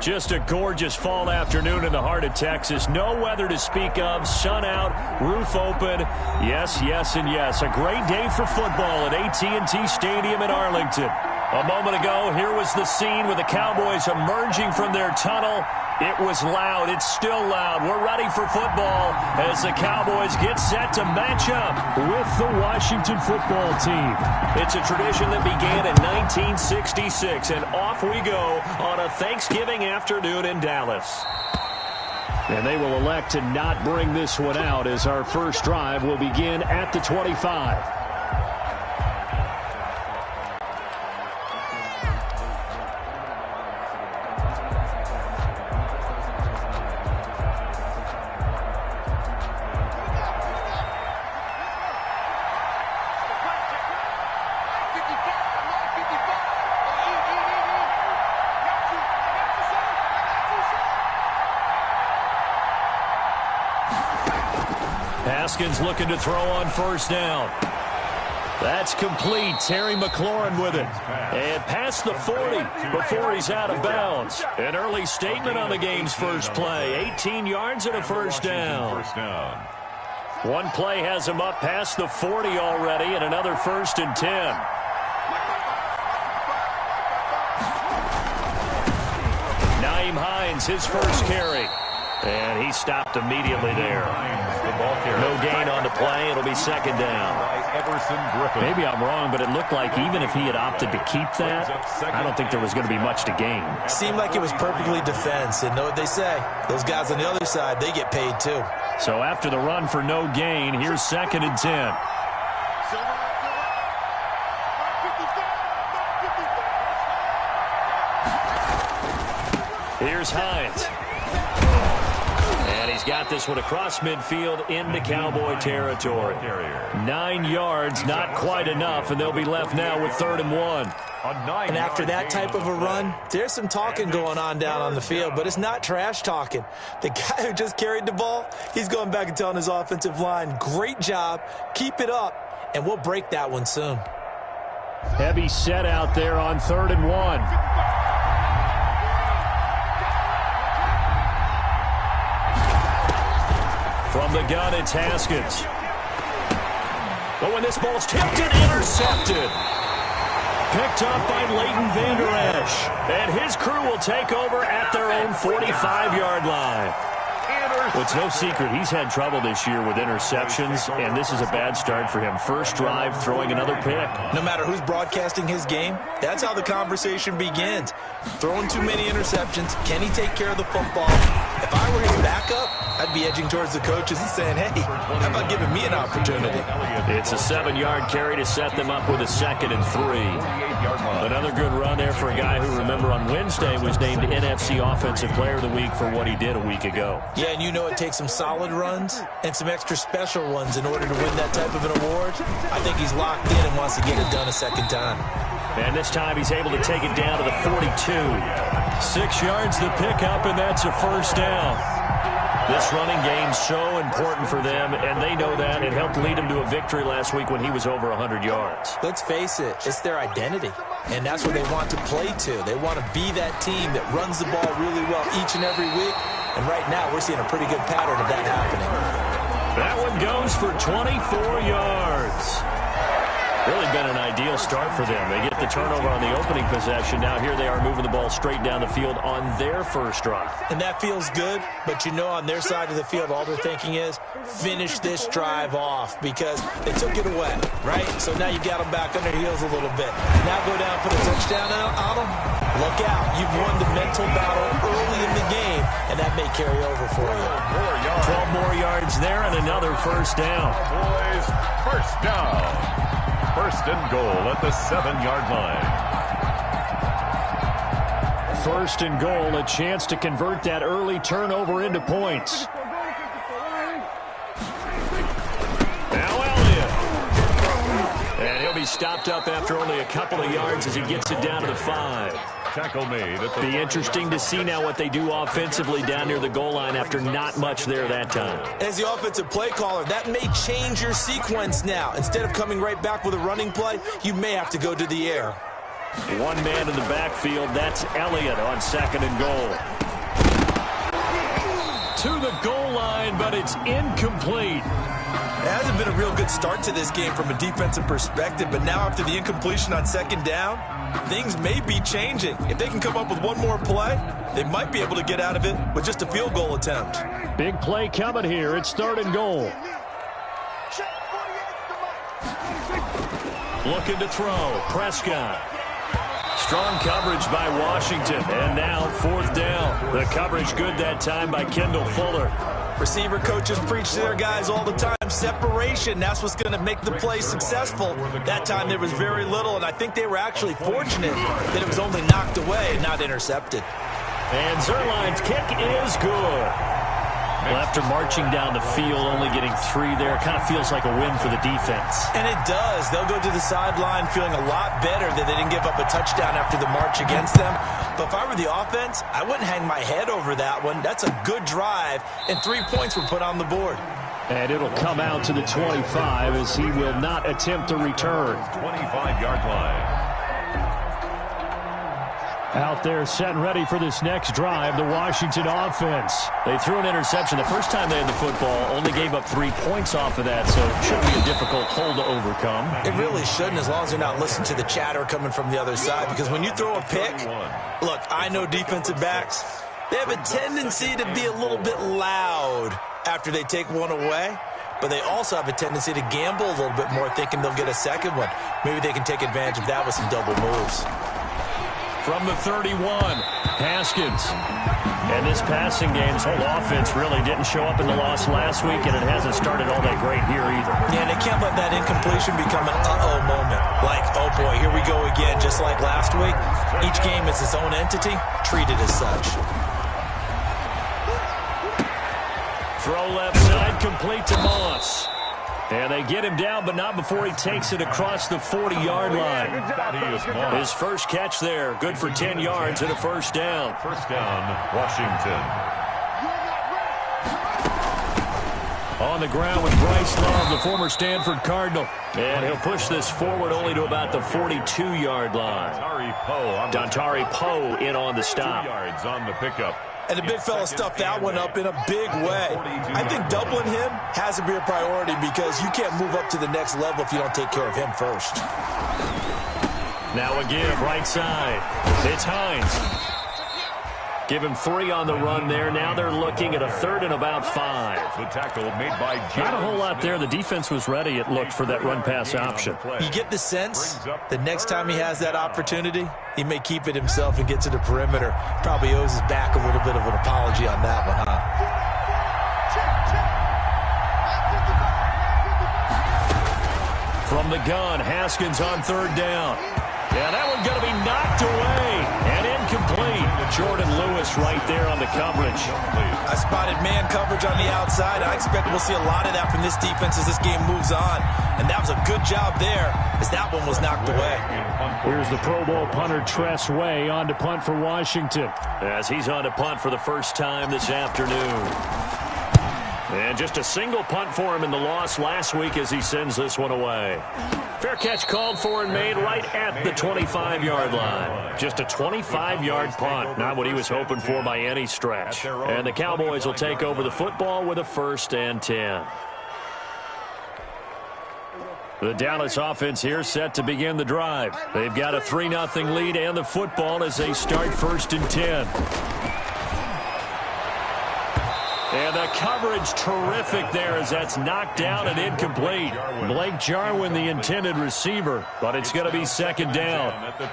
Just a gorgeous fall afternoon in the heart of Texas. No weather to speak of. Sun out, roof open. Yes, yes, and yes. A great day for football at AT&T Stadium in Arlington. A moment ago, here was the scene with the Cowboys emerging from their tunnel. It was loud. It's still loud. We're ready for football as the Cowboys get set to match up with the Washington football team. It's a tradition that began in 1966, and off we go on a Thanksgiving afternoon in Dallas. And they will elect to not bring this one out as our first drive will begin at the 25. Haskins looking to throw on first down. That's complete. Terry McLaurin with it. And past the 40 before he's out of bounds. An early statement on the game's first play. 18 yards and a first down. One play has him up past the 40 already, and another 1st and 10. Nyheim Hines, his first carry. And he stopped immediately there. No gain on the play. It'll be second down. Maybe I'm wrong, but it looked like even if he had opted to keep that, I don't think there was going to be much to gain. Seemed like it was perfectly defense. And know what they say? Those guys on the other side, they get paid too. So after the run for no gain, here's 2nd and 10. Here's Hines. And he's got this one across midfield into Cowboy territory. 9 yards, not quite enough, and they'll be left now with 3rd and 1. And after that type of a run, there's some talking going on down on the field, but it's not trash talking. The guy who just carried the ball, he's going back and telling his offensive line, great job, keep it up, and we'll break that one soon. Heavy set out there on 3rd and 1. From the gun, it's Haskins. But when this ball's tipped and intercepted. Picked up by Leighton Vander Esch. And his crew will take over at their own 45-yard line. Well, it's no secret he's had trouble this year with interceptions, and this is a bad start for him. First drive, throwing another pick. No matter who's broadcasting his game, that's how the conversation begins. Throwing too many interceptions, can he take care of the football? If I were his backup, I'd be edging towards the coaches and saying, hey, how about giving me an opportunity? It's a 7-yard carry to set them up with a 2nd and 3. Another good run there for a guy who, remember, on Wednesday was named NFC Offensive Player of the Week for what he did a week ago. Yeah, and you know it takes some solid runs and some extra special ones in order to win that type of an award. I think he's locked in and wants to get it done a second time. And this time he's able to take it down to the 42. 6 yards the pickup, and that's a first down. This running game's so important for them, and they know that. It helped lead them to a victory last week when he was over 100 yards. Let's face it, it's their identity, and that's what they want to play to. They want to be that team that runs the ball really well each and every week, and right now we're seeing a pretty good pattern of that happening. That one goes for 24 yards. Really been an ideal start for them. They get the turnover on the opening possession. Now here they are moving the ball straight down the field on their first drive. And that feels good, but you know on their side of the field all they're thinking is finish this drive off because they took it away, right? So now you got them back on their heels a little bit. Now go down, put a touchdown on them. Look out. You've won the mental battle early in the game, and that may carry over for you. 12 more yards there and another first down. Boys, first down. 1st and goal at the 7-yard line. 1st and goal, a chance to convert that early turnover into points. Now Elliott. And he'll be stopped up after only a couple of yards as he gets it down to the 5. Tackle made at the Be interesting to see now what they do offensively down near the goal line after not much there that time. As the offensive play caller, that may change your sequence now. Instead of coming right back with a running play, you may have to go to the air. One man in the backfield, that's Elliott on 2nd and goal. to the goal line, but it's incomplete. It hasn't been a real good start to this game from a defensive perspective, but now after the incompletion on second down, things may be changing. If they can come up with one more play, they might be able to get out of it with just a field goal attempt. Big play coming here. It's 3rd and goal. Looking to throw. Prescott. Strong coverage by Washington. And now 4th down. The coverage good that time by Kendall Fuller. Receiver coaches preach to their guys all the time. Separation, that's what's going to make the play successful. That time there was very little, and I think they were actually fortunate that it was only knocked away, not intercepted. And Zerline's kick is good. Well, after marching down the field, only getting 3 there, it kind of feels like a win for the defense. And it does. They'll go to the sideline feeling a lot better that they didn't give up a touchdown after the march against them. But if I were the offense, I wouldn't hang my head over that one. That's a good drive, and 3 points were put on the board. And it'll come out to the 25 as he will not attempt to return. 25-yard line. Out there set and ready for this next drive, the Washington offense. They threw an interception the first time they had the football, only gave up 3 points off of that, so it shouldn't be a difficult hole to overcome. It really shouldn't, as long as they're not listening to the chatter coming from the other side, because when you throw a pick, look, I know defensive backs, they have a tendency to be a little bit loud after they take one away, but they also have a tendency to gamble a little bit more, thinking they'll get a second one. Maybe they can take advantage of that with some double moves. From the 31, Haskins. And this passing game's whole offense really didn't show up in the loss last week, and it hasn't started all that great here either. Yeah, and they can't let that incompletion become an uh-oh moment. Like, oh boy, here we go again, just like last week. Each game is its own entity, treated as such. Throw left side, complete to Moss. And they get him down, but not before he takes it across the 40-yard line. His first catch there, good for 10 yards and a first down. First down, Washington. On the ground with Bryce Love, the former Stanford Cardinal. And he'll push this forward only to about the 42-yard line. Dontari Poe in on the stop. 2 yards on the pickup. And the big fella stuffed that one up in a big way. I think doubling him has to be a priority because you can't move up to the next level if you don't take care of him first. Now a give, right side. It's Hines. Give him 3 on the run there. Now they're looking at a 3rd and about 5. The tackle made by James. Not a whole lot there. The defense was ready, it looked, for that run-pass option. You get the sense that next time he has that opportunity, he may keep it himself and get to the perimeter. Probably owes his back a little bit of an apology on that one, huh? From the gun, Haskins on 3rd down. Yeah, that one's going to be knocked away and incomplete. Jordan Lewis right there on the coverage. I spotted man coverage on the outside. I expect we'll see a lot of that from this defense as this game moves on. And that was a good job there as that one was knocked away. Here's the Pro Bowl punter Tress Way on to punt for Washington. As he's on to punt for the first time this afternoon. And just a single punt for him in the loss last week as he sends this one away. Fair catch called for and made right at the 25-yard line. Just a 25-yard punt, not what he was hoping for by any stretch. And the Cowboys will take over the football with a 1st and 10. The Dallas offense here set to begin the drive. They've got a 3-0 lead and the football as they start 1st and 10. And the coverage terrific there as that's knocked down and incomplete. Blake Jarwin, the intended receiver, but it's going to be 2nd down.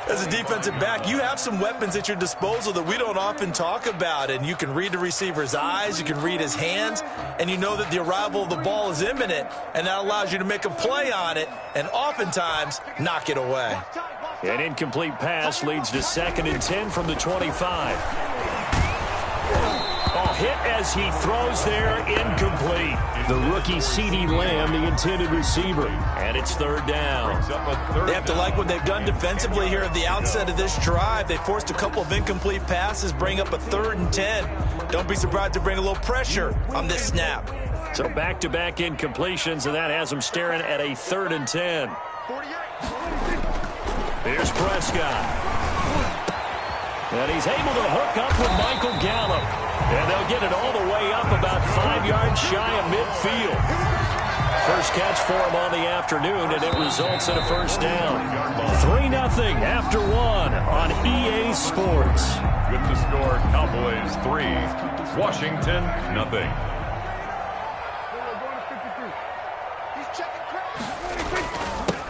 As a defensive back, you have some weapons at your disposal that we don't often talk about. And you can read the receiver's eyes, you can read his hands, and you know that the arrival of the ball is imminent. And that allows you to make a play on it and oftentimes knock it away. An incomplete pass leads to 2nd and 10 from the 25. Hit as he throws there, incomplete. The rookie CeeDee Lamb, the intended receiver. And it's 3rd down. They have to like what they've done defensively here at the outset of this drive. They forced a couple of incomplete passes, bring up a 3rd and 10. Don't be surprised to bring a little pressure on this snap. So back-to-back incompletions, and that has them staring at a 3rd and 10. Here's Prescott. And he's able to hook up with Michael Gallup. And they'll get it all the way up 5 yards shy of midfield. First catch for him on the afternoon, and it results in a first down. 3-0 after 1 on EA Sports. Good to score. Cowboys 3, Washington 0.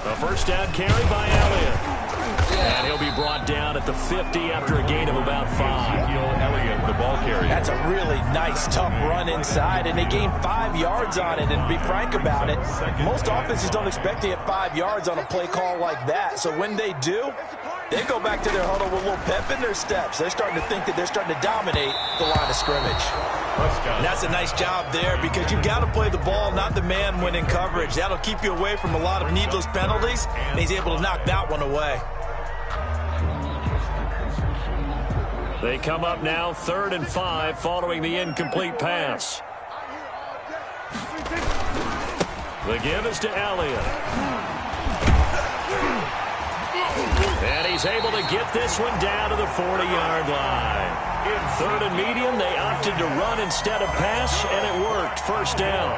A first down carry by Elliott. And he'll be brought down at the 50 after a gain of about 5. Elliott, the ball carrier. That's a really nice, tough run inside, and they gained 5 yards on it. And to be frank about it, most offenses don't expect to get 5 yards on a play call like that. So when they do, they go back to their huddle with a little pep in their steps. They're starting to think that they're starting to dominate the line of scrimmage. And that's a nice job there because you've got to play the ball, not the man when in coverage. That'll keep you away from a lot of needless penalties, and he's able to knock that one away. They come up now 3rd and 5 following the incomplete pass. The give is to Elliott. And he's able to get this one down to the 40-yard line. In 3rd and medium, they opted to run instead of pass, and it worked. First down.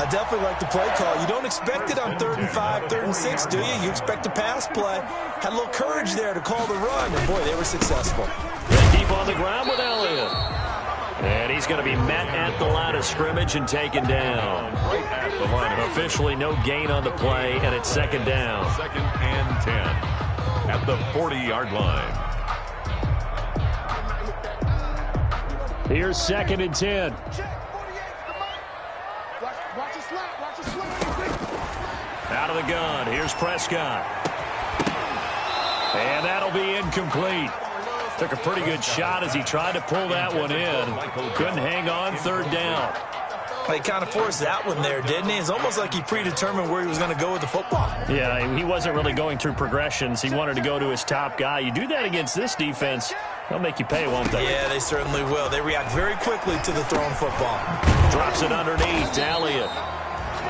I definitely like the play call. You don't expect it on 3rd and 5, 3rd and 6, do you? You expect a pass play. Had a little courage there to call the run, and boy, they were successful. They keep on the ground with Elliott. And he's going to be met at the line of scrimmage and taken down. Right at the line. Officially no gain on the play, and it's 2nd down. 2nd and 10 at the 40-yard line. Here's 2nd and 10. Out of the gun. Here's Prescott. And that'll be incomplete. Took a pretty good shot as he tried to pull that one in. Couldn't hang on. 3rd down. He kind of forced that one there, didn't he? It's almost like he predetermined where he was going to go with the football. Yeah, he wasn't really going through progressions. He wanted to go to his top guy. You do that against this defense, they'll make you pay, won't they? Yeah, they certainly will. They react very quickly to the thrown football. Drops it underneath to Elliott.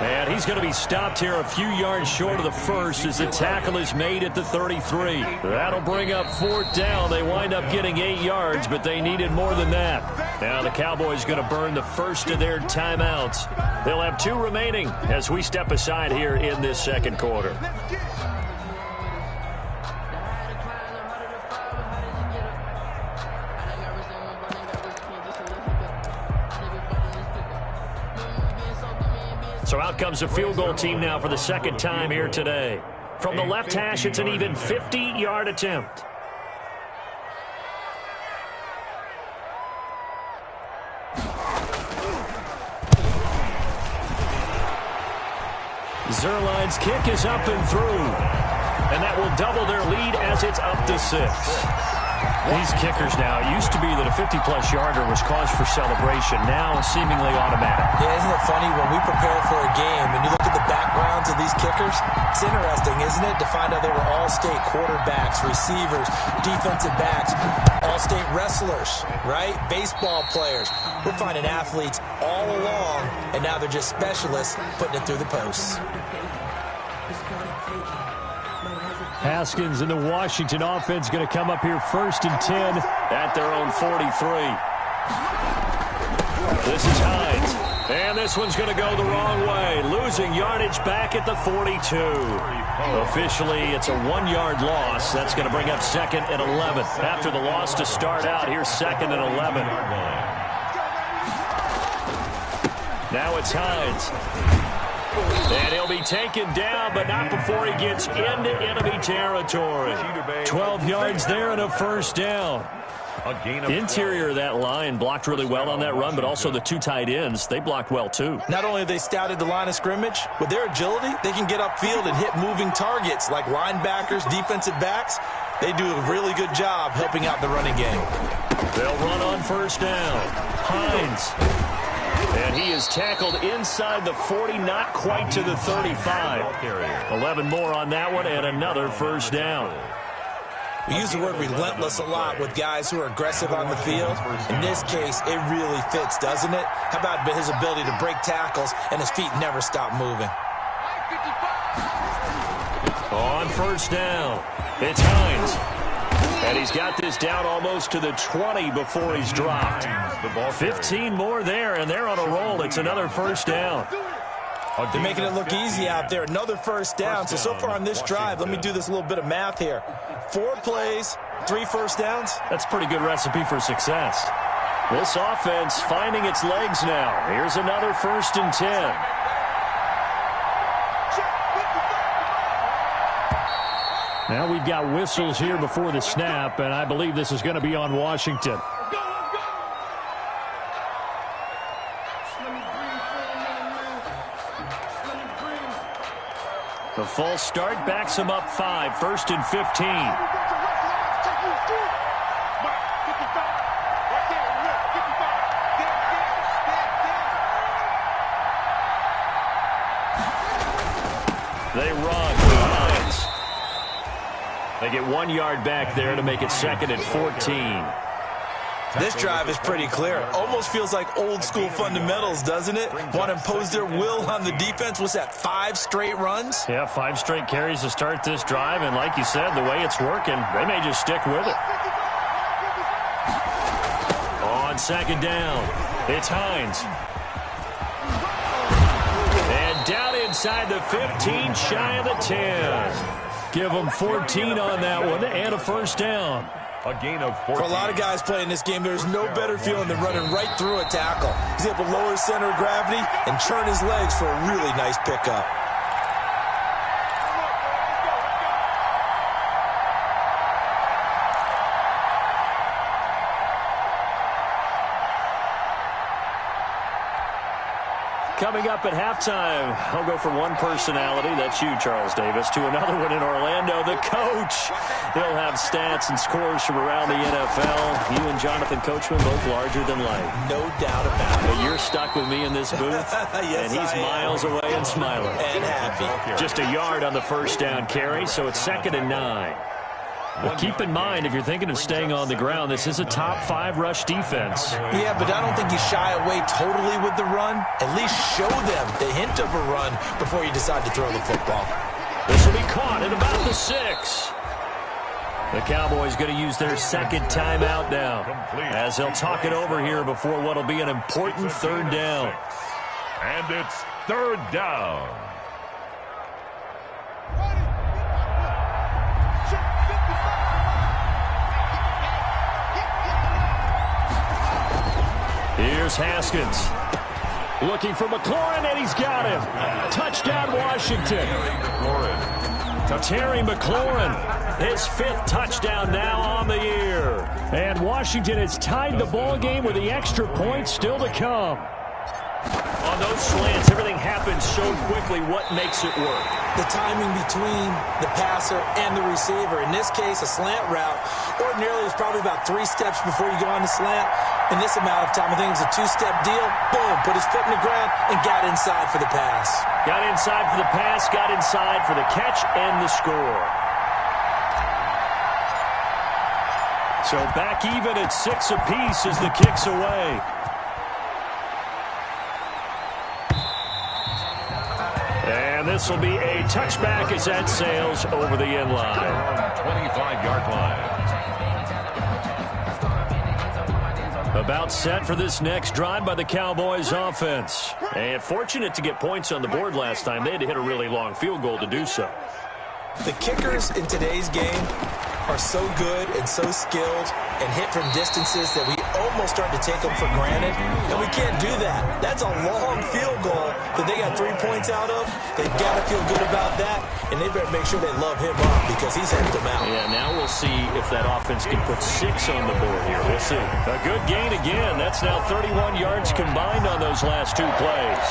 And he's going to be stopped here a few yards short of the first as the tackle is made at the 33. That'll bring up 4th down. They wind up getting 8 yards, but they needed more than that. Now the Cowboys going to burn the first of their timeouts. They'll have 2 remaining as we step aside here in this 2nd quarter. So out comes a field goal team now for the 2nd time here today. From the left hash, it's an even 50-yard attempt. Zerline's kick is up and through. And that will double their lead as it's up to 6. These kickers now, it used to be that a 50-plus yarder was cause for celebration. Now seemingly automatic. Yeah, isn't it funny when we prepare for a game and you look at the backgrounds of these kickers? It's interesting, isn't it, to find out they were all-state quarterbacks, receivers, defensive backs, all-state wrestlers, right? Baseball players. We're finding athletes all along, and now they're just specialists putting it through the posts. Haskins and the Washington offense going to come up here 1st and 10 at their own 43. This is Hines. And this one's going to go the wrong way. Losing yardage back at the 42. Officially, it's a 1-yard loss. That's going to bring up 2nd and 11. After the loss to start out, here's 2nd and 11. Now it's Hines. And he'll be taken down, but not before he gets into enemy territory. 12 yards there and a first down. Interior of that line blocked really well on that run, but also the 2 tight ends, they blocked well too. Not only have they scouted the line of scrimmage, with their agility, they can get upfield and hit moving targets like linebackers, defensive backs. They do a really good job helping out the running game. They'll run on first down. Hines. And he is tackled inside the 40, not quite to the 35. 11 more on that one, and another first down. We use the word relentless a lot with guys who are aggressive on the field. In this case, it really fits, doesn't it? How about his ability to break tackles and his feet never stop moving? On first down, it's Hines. And he's got this down almost to the 20 before he's dropped. 15 more there, and they're on a roll. It's another first down. They're making it look easy out there. Another first down. So far on this drive, let me do this little bit of math here. 4 plays, 3 first downs. That's a pretty good recipe for success. This offense finding its legs now. Here's another 1st and 10. Now we've got whistles here before the snap, and I believe this is going to be on Washington. The false start backs him up 5, 1st and 15. They run to Hines. They get 1 yard back there to make it 2nd and 14. This drive is pretty clear. Almost feels like old school fundamentals, doesn't it? Want to impose their will on the defense. What's that, 5 straight runs? Yeah, 5 straight carries to start this drive. And like you said, the way it's working, they may just stick with it. On 2nd down, it's Hines. And down inside the 15, shy of the 10. Give them 14 on that one and a 1st down. A gain of 14. For a lot of guys playing this game, there's no better feeling than running right through a tackle. He's able to lower his center of gravity and turn his legs for a really nice pickup. Coming up at halftime, I'll go from one personality, that's you, Charles Davis, to another one in Orlando, the coach. He'll have stats and scores from around the NFL. You and Jonathan Coachman, both larger than life. No doubt about it. But you're stuck with me in this booth, yes, and he's miles away and smiling. And happy. Just a yard on the 1st down carry, so it's 2nd and 9. Well, keep in mind, if you're thinking of staying on the ground, this is a top 5 rush defense. Yeah, but I don't think you shy away totally with the run. At least show them the hint of a run before you decide to throw the football. This will be caught at about the 6. The Cowboys going to use their 2nd timeout now, as they'll talk it over here before what will be an important 3rd down. And it's 3rd down. Here's Haskins. Looking for McLaurin, and he's got him. Touchdown, Washington. Terry McLaurin, his 5th touchdown now on the year. And Washington has tied the ball game with the extra point still to come. On those slants, everything happens so quickly. What makes it work? The timing between the passer and the receiver. In this case, a slant route ordinarily is probably about 3 steps before you go on the slant. In this amount of time, I think it was a 2-step deal. Boom, put his foot in the ground and got inside for the pass. Got inside for the pass, got inside for the catch and the score. So back even at 6 apiece as the kick's away. And this will be a touchback as that sails over the end line. 25-yard line. About set for this next drive by the Cowboys offense. And fortunate to get points on the board last time. They had to hit a really long field goal to do so. The kickers in today's game are so good and so skilled and hit from distances that we almost start to take them for granted. And we can't do that. That's a long field goal that they got 3 points out of. They've got to feel good about that, and they better make sure they love him up because he's helped them out. Yeah, now we'll see if that offense can put 6 on the board here. We'll see. A good gain again. That's now 31 yards combined on those last 2 plays.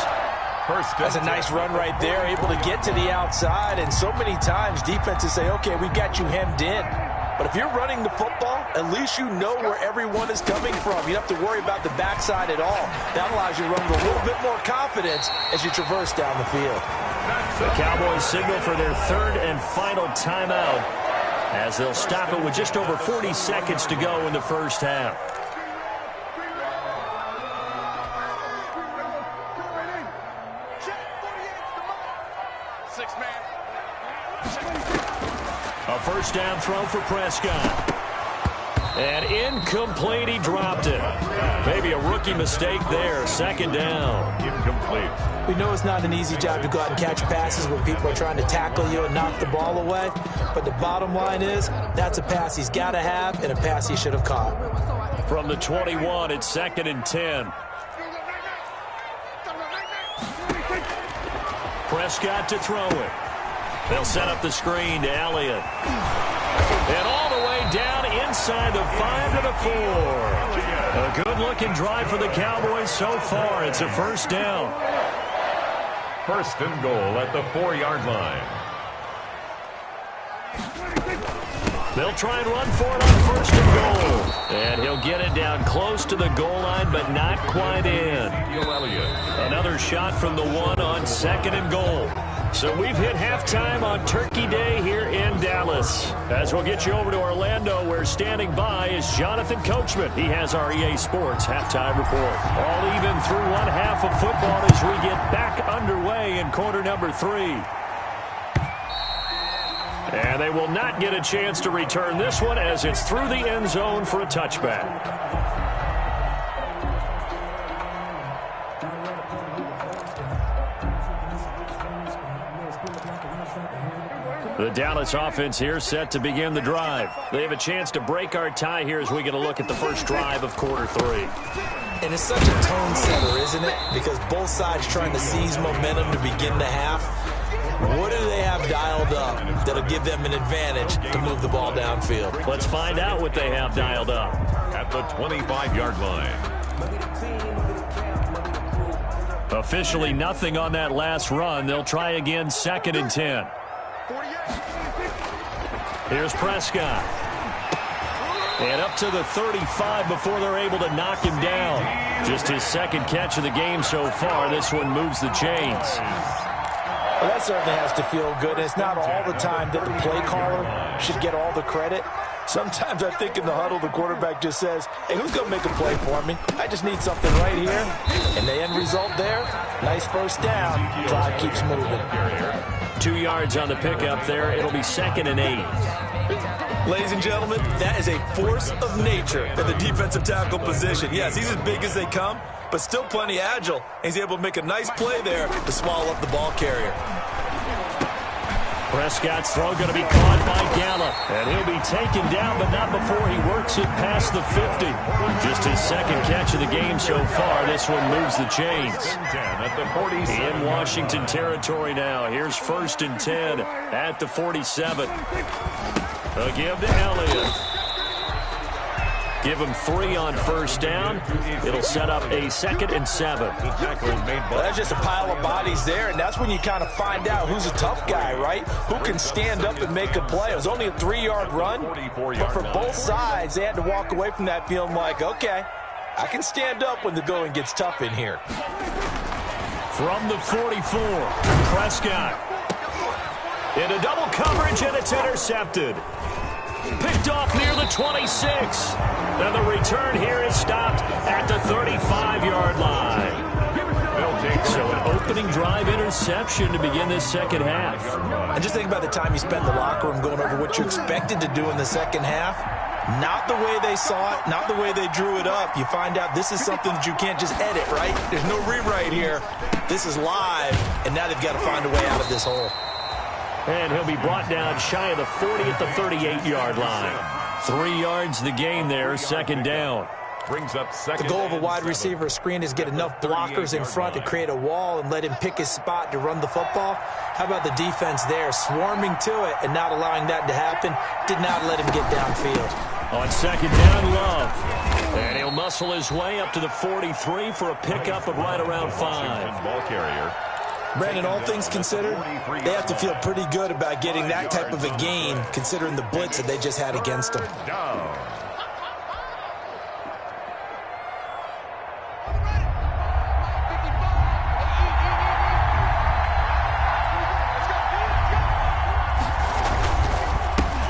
That's a nice run right there, able to get to the outside. And so many times defenses say, okay, we got you hemmed in. But if you're running the football, at least you know where everyone is coming from. You don't have to worry about the backside at all. That allows you to run with a little bit more confidence as you traverse down the field. The Cowboys signal for their 3rd and final timeout as they'll stop it with just over 40 seconds to go in the first half. A first down throw for Prescott. And incomplete, he dropped it. Maybe a rookie mistake there. Second down. Incomplete. We know it's not an easy job to go out and catch passes when people are trying to tackle you and knock the ball away. But the bottom line is, that's a pass he's got to have and a pass he should have caught. From the 21, it's 2nd and 10. Prescott to throw it. They'll set up the screen to Elliott. And all the way down inside the 5 to the 4. A good-looking drive for the Cowboys so far. It's a first down. First and goal at the 4-yard line. They'll try and run for it on first and goal. And he'll get it down close to the goal line, but not quite in. Another shot from the 1 on 2nd and goal. So we've hit halftime on Turkey Day here in Dallas. As we'll get you over to Orlando, where standing by is Jonathan Coachman. He has our EA Sports halftime report. All even through one half of football as we get back underway in quarter number 3. And they will not get a chance to return this one as it's through the end zone for a touchback. The Dallas offense here set to begin the drive. They have a chance to break our tie here as we get a look at the first drive of quarter 3. And it's such a tone setter, isn't it? Because both sides trying to seize momentum to begin the half. What do they have dialed up that'll give them an advantage to move the ball downfield? Let's find out what they have dialed up. At the 25-yard line. Officially nothing on that last run. They'll try again 2nd and 10. Here's Prescott. And up to the 35 before they're able to knock him down. Just his second catch of the game so far. This one moves the chains. Well, that certainly has to feel good. And it's not all the time that the play caller should get all the credit. Sometimes I think in the huddle, the quarterback just says, hey, who's going to make a play for me? I just need something right here. And the end result there, nice first down. Drive keeps moving. 2 yards on the pickup there. It'll be 2nd and 8. Ladies and gentlemen, that is a force of nature in the defensive tackle position. Yes, he's as big as they come, but still plenty agile. And he's able to make a nice play there to swallow up the ball carrier. Prescott's throw going to be caught by Gallup. And he'll be taken down, but not before he works it past the 50. Just his second catch of the game so far. This one moves the chains. In Washington territory now. Here's 1st and 10 at the 47. A give to Elliott. Give him 3 on first down. It'll set up a 2nd and 7. Well, that's just a pile of bodies there, and that's when you kind of find out who's a tough guy, right? Who can stand up and make a play. It was only a 3-yard run, but for both sides, they had to walk away from that feeling like, okay, I can stand up when the going gets tough in here. From the 44, Prescott. Into double coverage, and it's intercepted. Picked off near the 26. And the return here is stopped at the 35-yard line. So an opening drive interception to begin this second half. And just think about the time you spent in the locker room going over what you expected to do in the second half. Not the way they saw it, not the way they drew it up. You find out this is something that you can't just edit, right? There's no rewrite here. This is live, and now they've got to find a way out of this hole. And he'll be brought down shy of the 40 at the 38-yard line. 3 yards the gain there, 2nd down. Brings up second. The goal of a wide receiver screen is get enough blockers in front to create a wall and let him pick his spot to run the football. How about the defense there, swarming to it and not allowing that to happen? Did not let him get downfield. On 2nd down, Love. And he'll muscle his way up to the 43 for a pickup of right around 5. Ball carrier. Brandon, all things considered, they have to feel pretty good about getting that type of a gain, considering the blitz that they just had against them.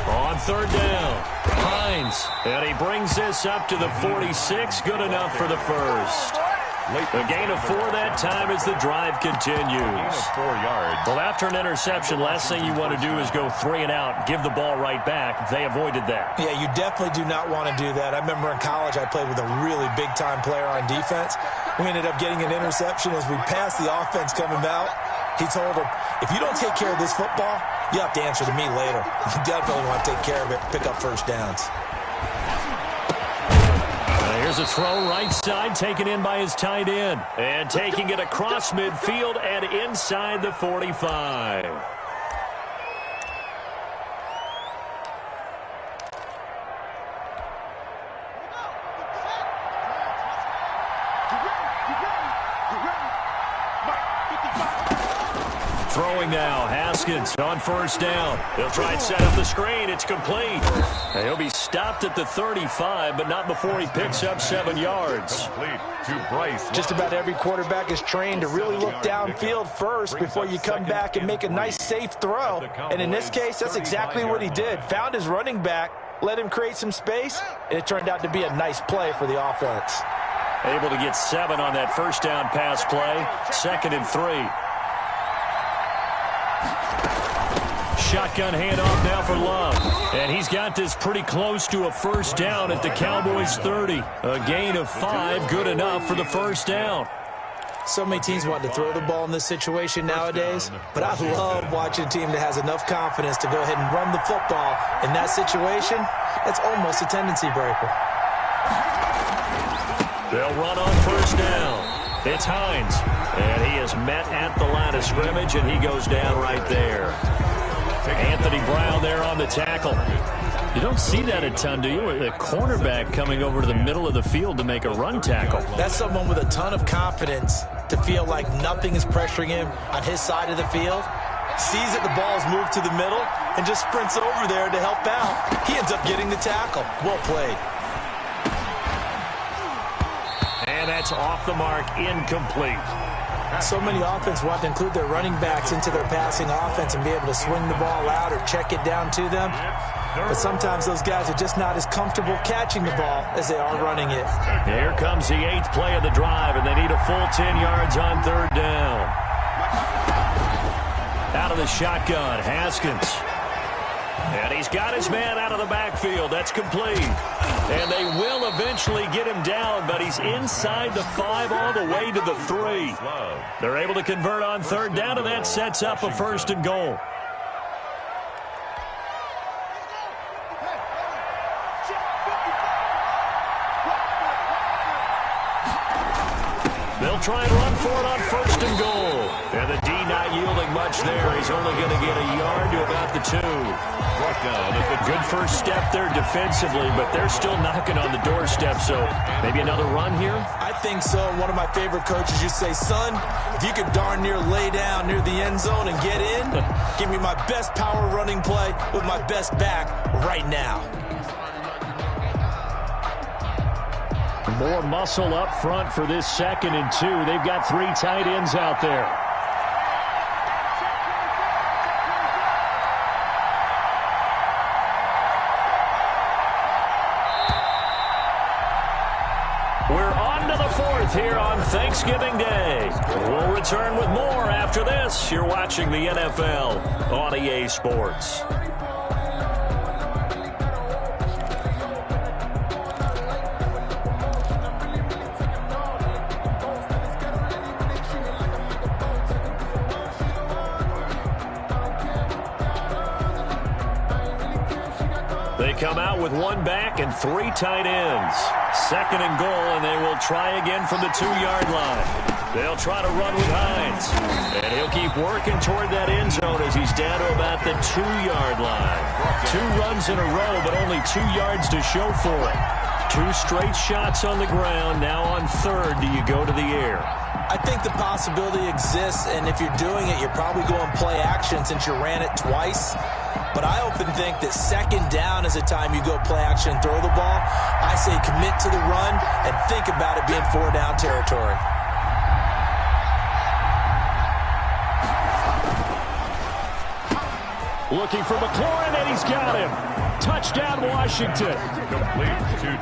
On 3rd down, Hines. And he brings this up to the 46. Good enough for the first. A gain of 4 that time as the drive continues. 4 yards. Well, after an interception, last thing you want to do is go 3 and out, give the ball right back. They avoided that. Yeah, you definitely do not want to do that. I remember in college I played with a really big-time player on defense. We ended up getting an interception as we passed the offense coming out. He told him, if you don't take care of this football, you have to answer to me later. You definitely want to take care of it, pick up first downs. Here's a throw right side, taken in by his tight end. And taking it across midfield and inside the 45. Throwing now, Haskins on first down. They'll try and set up the screen. It's complete. He'll be stopped at the 35, but not before he picks up 7 yards. Complete to Bryce. Just about every quarterback is trained to really look downfield first before you come back and make a nice, safe throw. And in this case, that's exactly what he did. Found his running back, let him create some space, and it turned out to be a nice play for the offense. Able to get 7 on that first down pass play. 2nd and 3. Shotgun handoff now for Love. And he's got this pretty close to a first down at the Cowboys' 30. A gain of 5, good enough for the first down. So many teams want to throw the ball in this situation nowadays, but I love watching a team that has enough confidence to go ahead and run the football. In that situation, it's almost a tendency breaker. They'll run on first down. It's Hines, and he is met at the line of scrimmage, and he goes down right there. Anthony Brown there on the tackle. You don't see that a ton, do you? A cornerback coming over to the middle of the field to make a run tackle. That's someone with a ton of confidence to feel like nothing is pressuring him on his side of the field. Sees that the ball is moved to the middle and just sprints over there to help out. He ends up getting the tackle. Well played. And that's off the mark, incomplete. So many offenses want to include their running backs into their passing offense and be able to swing the ball out or check it down to them. But sometimes those guys are just not as comfortable catching the ball as they are running it. Here comes the 8th play of the drive, and they need a full 10 yards on 3rd down. Out of the shotgun, Haskins. And he's got his man out of the backfield. That's complete. And they will eventually get him down, but he's inside the 5 all the way to the 3. They're able to convert on 3rd down, and that sets up a 1st and goal. They'll try and run for it on 1st and goal. And the D not yielding much there. He's only going to get a yard to about the 2. Brought down at the Good first step there defensively, but they're still knocking on the doorstep, so maybe another run here? I think so. One of my favorite coaches used to say, son, if you could darn near lay down near the end zone and get in, give me my best power running play with my best back right now. More muscle up front for this 2nd and 2. They've got 3 tight ends out there. We're on to the 4th here on Thanksgiving Day. We'll return with more after this. You're watching the NFL on EA Sports. They come out with 1 back and 3 tight ends. 2nd and goal, and they will try again from the 2-yard line. They'll try to run with Hines. And he'll keep working toward that end zone as he's down to about the 2-yard line. 2 runs in a row, but only 2 yards to show for it. 2 straight shots on the ground. Now on 3rd, do you go to the air? I think the possibility exists, and if you're doing it, you're probably going play action since you ran it twice. But I often think that 2nd down is the time you go play action and throw the ball. I say commit to the run and think about it being 4-down territory. Looking for McLaurin, and he's got him. Touchdown, Washington. Complete to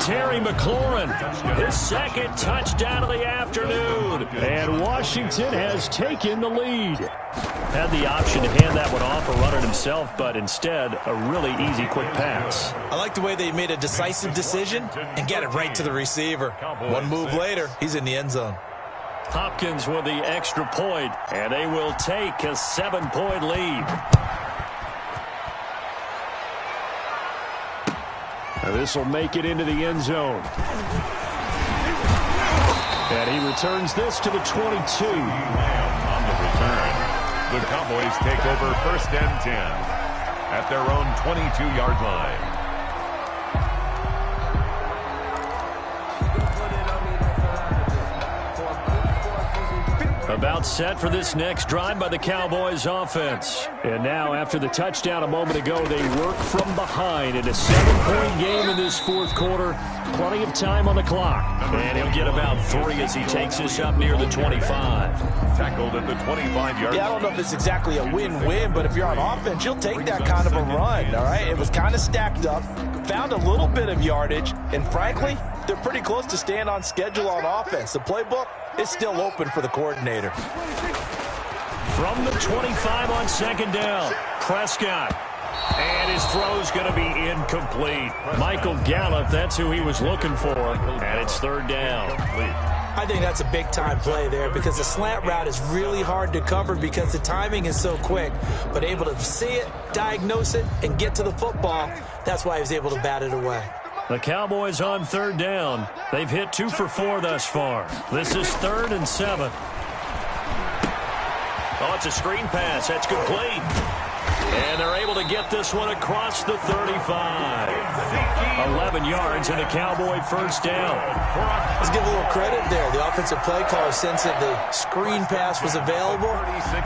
Terry McLaurin, his second touchdown of the afternoon. And Washington has taken the lead. Had the option to hand that one off or run it himself, but instead, a really easy, quick pass. I like the way they made a decisive decision and get it right to the receiver. One move later, he's in the end zone. Hopkins with the extra point, and they will take a 7-point lead. This will make it into the end zone. And he returns this to the 22. On the return, the Cowboys take over 1st and 10 at their own 22-yard line. About set for this next drive by the Cowboys offense. And now, after the touchdown a moment ago, they work from behind in a 7-point game in this fourth quarter. Plenty of time on the clock. And he'll get about 3 as he takes this up near the 25. Tackled at the 25-yard. Yeah, I don't know if it's exactly a win-win, but if you're on offense, you'll take that kind of a run, all right? It was kind of stacked up, found a little bit of yardage, and frankly, they're pretty close to staying on schedule on offense. The playbook is still open for the coordinator. From the 25 on 2nd down, Prescott. And his throw's going to be incomplete. Michael Gallup, that's who he was looking for. And it's 3rd down. I think that's a big-time play there because the slant route is really hard to cover because the timing is so quick. But able to see it, diagnose it, and get to the football, that's why he was able to bat it away. The Cowboys on 3rd down. They've hit 2 for 4 thus far. This is 3rd and 7. Oh, it's a screen pass. That's complete. And they're able to get this one across the 35. 11 yards and a Cowboy 1st down. Let's give a little credit there. The offensive play caller sensed that the screen pass was available.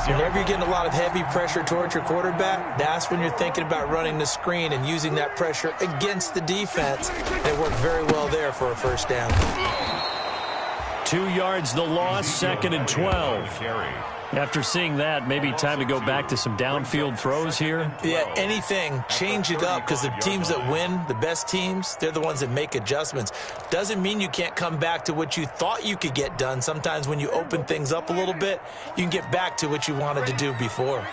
Whenever you're getting a lot of heavy pressure towards your quarterback, that's when you're thinking about running the screen and using that pressure against the defense. It worked very well there for a 1st down. 2 yards the loss, 2nd and 12. After seeing that, maybe time to go back to some downfield throws here. Yeah, anything, change it up because the teams that win, the best teams, they're the ones that make adjustments. Doesn't mean you can't come back to what you thought you could get done. Sometimes when you open things up a little bit, you can get back to what you wanted to do before.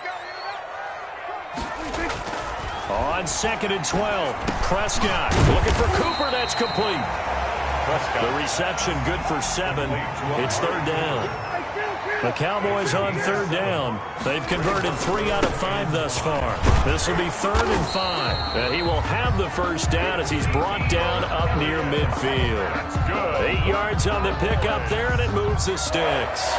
On 2nd and 12, Prescott looking for Cooper. That's complete. The reception good for 7. It's 3rd down. The Cowboys on 3rd down. They've converted 3 out of 5 thus far. This will be 3rd and 5. And he will have the 1st down as he's brought down up near midfield. 8 yards on the pickup there, and it moves the sticks.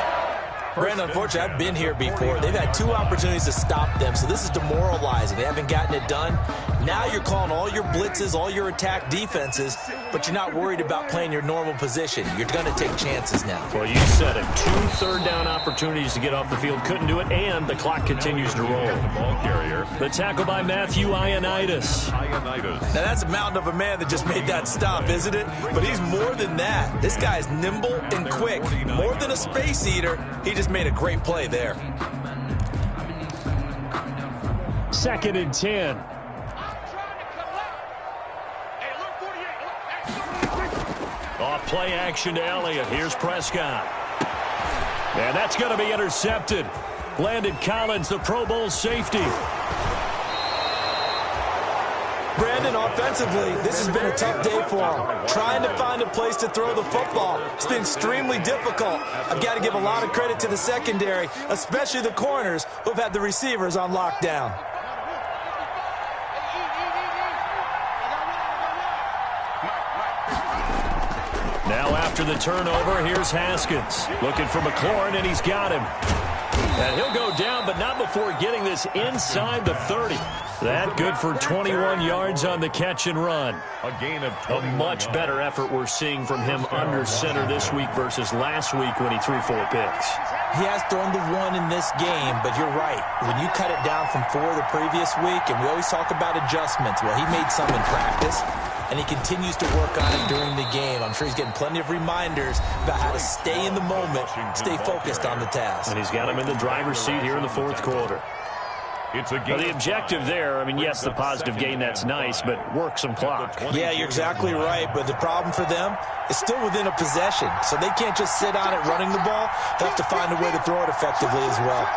Brandon, unfortunately, I've been here before. They've had 2 opportunities to stop them, so this is demoralizing. They haven't gotten it done. Now you're calling all your blitzes, all your attack defenses, but you're not worried about playing your normal position. You're going to take chances now. Well, you said it. 2 3rd down opportunities to get off the field. Couldn't do it, and the clock continues to roll. Ball carrier. The tackle by Matthew Ioannidis. Ioannidis. Now, that's a mountain of a man that just made that stop, isn't it? But he's more than that. This guy's nimble and quick. More than a space eater, he just made a great play there. 2nd and 10. Off play action to Elliott. Here's Prescott. And that's going to be intercepted. Landon Collins, the Pro Bowl safety. Brandon, offensively, this has been a tough day for him. Trying to find a place to throw the football. It's been extremely difficult. I've got to give a lot of credit to the secondary, especially the corners who've had the receivers on lockdown. Now after the turnover, here's Haskins. Looking for McLaurin, and he's got him. And he'll go down, but not before getting this inside the 30. That good for 21 yards on the catch and run. A gain of a much better effort we're seeing from him under center this week versus last week when he threw 4 picks. He has thrown the 1 in this game, but you're right. When you cut it down from 4 the previous week, and we always talk about adjustments, well, he made some in practice, and he continues to work on it during the game. I'm sure he's getting plenty of reminders about how to stay in the moment, stay focused on the task. And he's got him in the driver's seat here in the 4th quarter. It's a game. Well, the objective there, I mean, yes, the positive gain, that's nice, but work some clock. Yeah, you're exactly right, but the problem for them is still within a possession, so they can't just sit on it running the ball. They have to find a way to throw it effectively as well.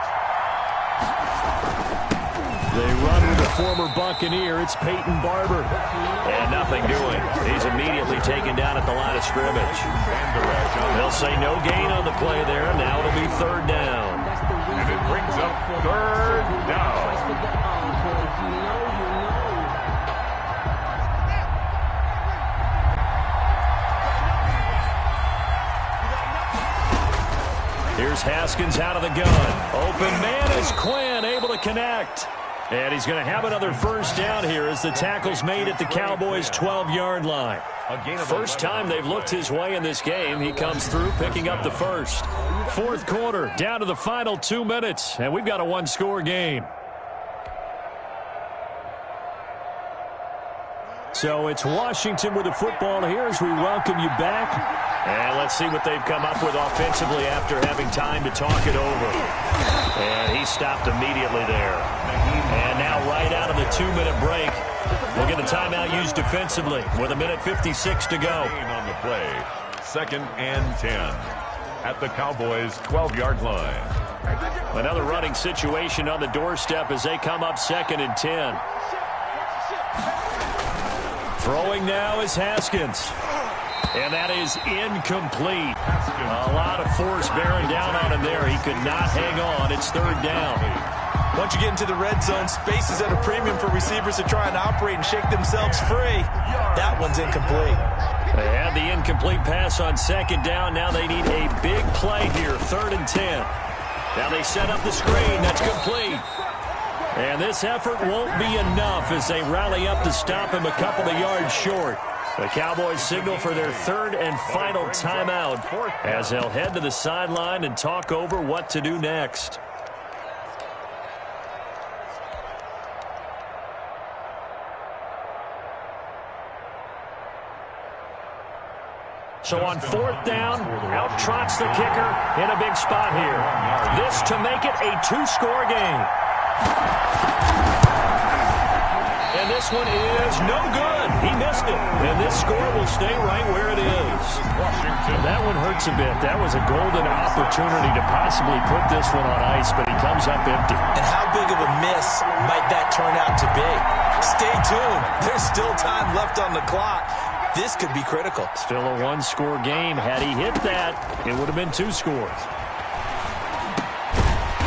They run with the former Buccaneer. It's Peyton Barber. And nothing doing. He's immediately taken down at the line of scrimmage. They'll say no gain on the play there. Now it'll be third down. And it brings up third down. Here's Haskins out of the gun. Open man is Quinn, able to connect. And he's going to have another first down here as the tackle's made at the Cowboys' 12-yard line. First time they've looked his way in this game. He comes through picking up the first. Fourth quarter, down to the final 2 minutes, and we've got a one-score game. So it's Washington with the football here as we welcome you back. And let's see what they've come up with offensively after having time to talk it over. And he stopped immediately there. And now right out of the 2-minute break, we'll get a timeout used defensively with 1:56 to go. On the play, 2nd and 10 at the Cowboys' 12-yard line. Another running situation on the doorstep as they come up 2nd and 10. Throwing now is Haskins. And that is incomplete. A lot of force bearing down on him there. He could not hang on. It's third down. Once you get into the red zone, space is at a premium for receivers to try and operate and shake themselves free. That one's incomplete. They had the incomplete pass on 2nd down. Now they need a big play here, 3rd and 10. Now they set up the screen. That's complete. And this effort won't be enough as they rally up to stop him a couple of yards short. The Cowboys signal for their 3rd and final timeout as they'll head to the sideline and talk over what to do next. So on 4th down, out trots the kicker in a big spot here. This to make it a 2-score game. And this one is no good. He missed it. And this score will stay right where it is. Washington. That one hurts a bit. That was a golden opportunity to possibly put this one on ice, but he comes up empty. And how big of a miss might that turn out to be? Stay tuned. There's still time left on the clock. This could be critical. Still a 1-score game. Had he hit that, it would have been 2 scores.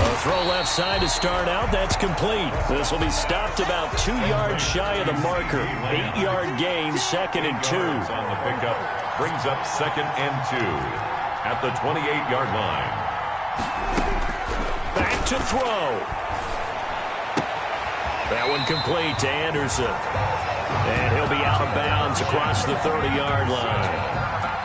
A throw left side to start out. That's complete. This will be stopped about 2 yards shy of the marker. 8-yard gain, 2nd and 2. On the pickup, brings up 2nd and 2 at the 28-yard line. Back to throw. That one complete to Anderson. And he'll be out of bounds across the 30-yard line.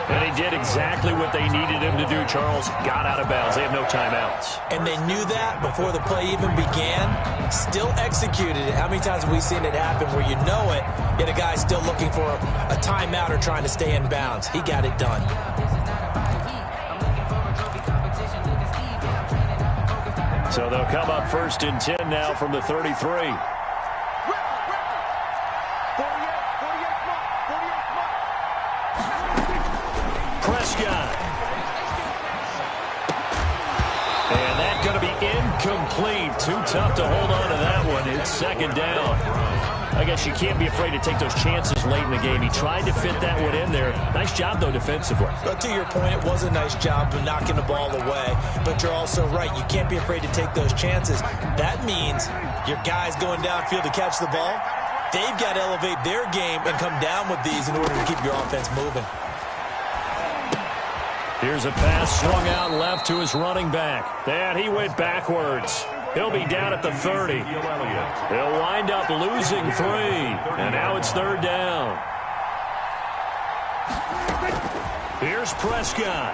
And he did exactly what they needed him to do, Charles. Got out of bounds. They have no timeouts. And they knew that before the play even began. Still executed it. How many times have we seen it happen where you know it, yet a guy's still looking for a timeout or trying to stay in bounds? He got it done. So they'll come up 1st and 10 now from the 33. And that's going to be incomplete. Too tough to hold on to that one. It's 2nd down. I guess you can't be afraid to take those chances late in the game. He tried to fit that one in there. Nice job, though, defensively. But to your point, it was a nice job of knocking the ball away. But you're also right. You can't be afraid to take those chances. That means your guys going downfield to catch the ball, they've got to elevate their game and come down with these in order to keep your offense moving. Here's a pass swung out left to his running back. And he went backwards. He'll be down at the 30. He'll wind up losing 3. And now it's 3rd down. Here's Prescott.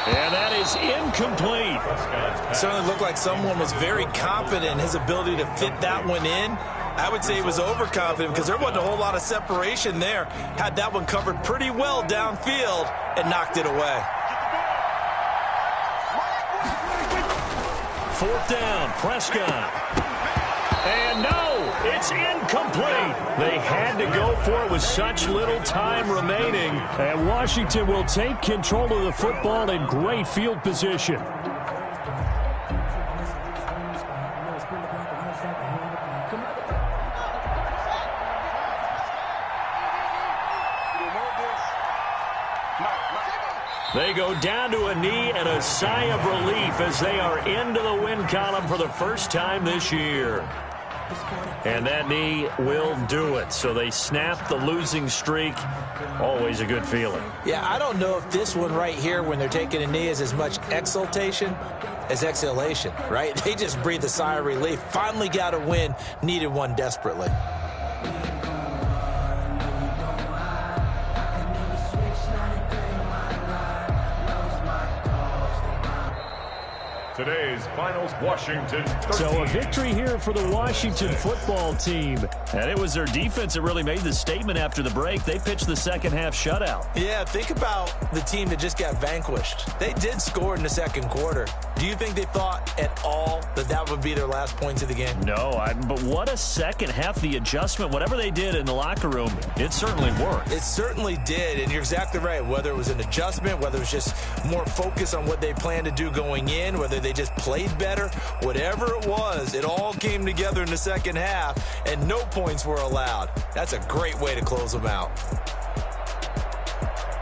And that is incomplete. Certainly looked like someone was very confident in his ability to fit that one in. I would say he was overconfident because there wasn't a whole lot of separation there. Had that one covered pretty well downfield and knocked it away. 4th down. Prescott. And no, it's incomplete. They had to go for it with such little time remaining. And Washington will take control of the football in great field position. They go down to a knee and a sigh of relief as they are into the win column for the first time this year. And that knee will do it. So they snap the losing streak. Always a good feeling. Yeah, I don't know if this one right here when they're taking a knee is as much exultation as exhalation, right? They just breathe a sigh of relief. Finally got a win. Needed one desperately. Today's finals, Washington 13. So a victory here for the Washington football team. And it was their defense that really made the statement after the break. They pitched the second half shutout. Yeah, think about the team that just got vanquished. They did score in the second quarter. Do you think they thought at all that that would be their last points of the game? No, but what a second half. The adjustment, whatever they did in the locker room, it certainly worked. It certainly did, and you're exactly right. Whether it was an adjustment, whether it was just more focus on what they planned to do going in, whether they just played better, whatever it was, it all came together in the second half, and no points were allowed. That's a great way to close them out.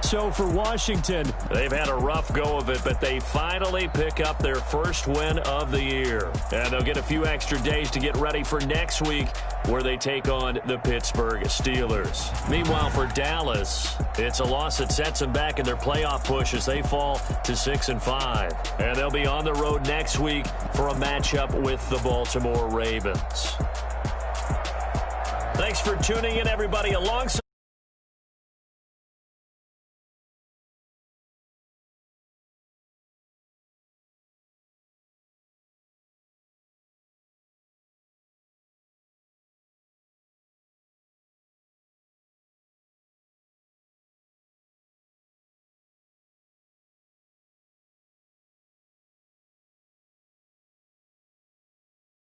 So for Washington, they've had a rough go of it, but they finally pick up their first win of the year. And they'll get a few extra days to get ready for next week where they take on the Pittsburgh Steelers. Meanwhile, for Dallas, it's a loss that sets them back in their playoff push as they fall to 6-5. And they'll be on the road next week for a matchup with the Baltimore Ravens. Thanks for tuning in, everybody. Alongside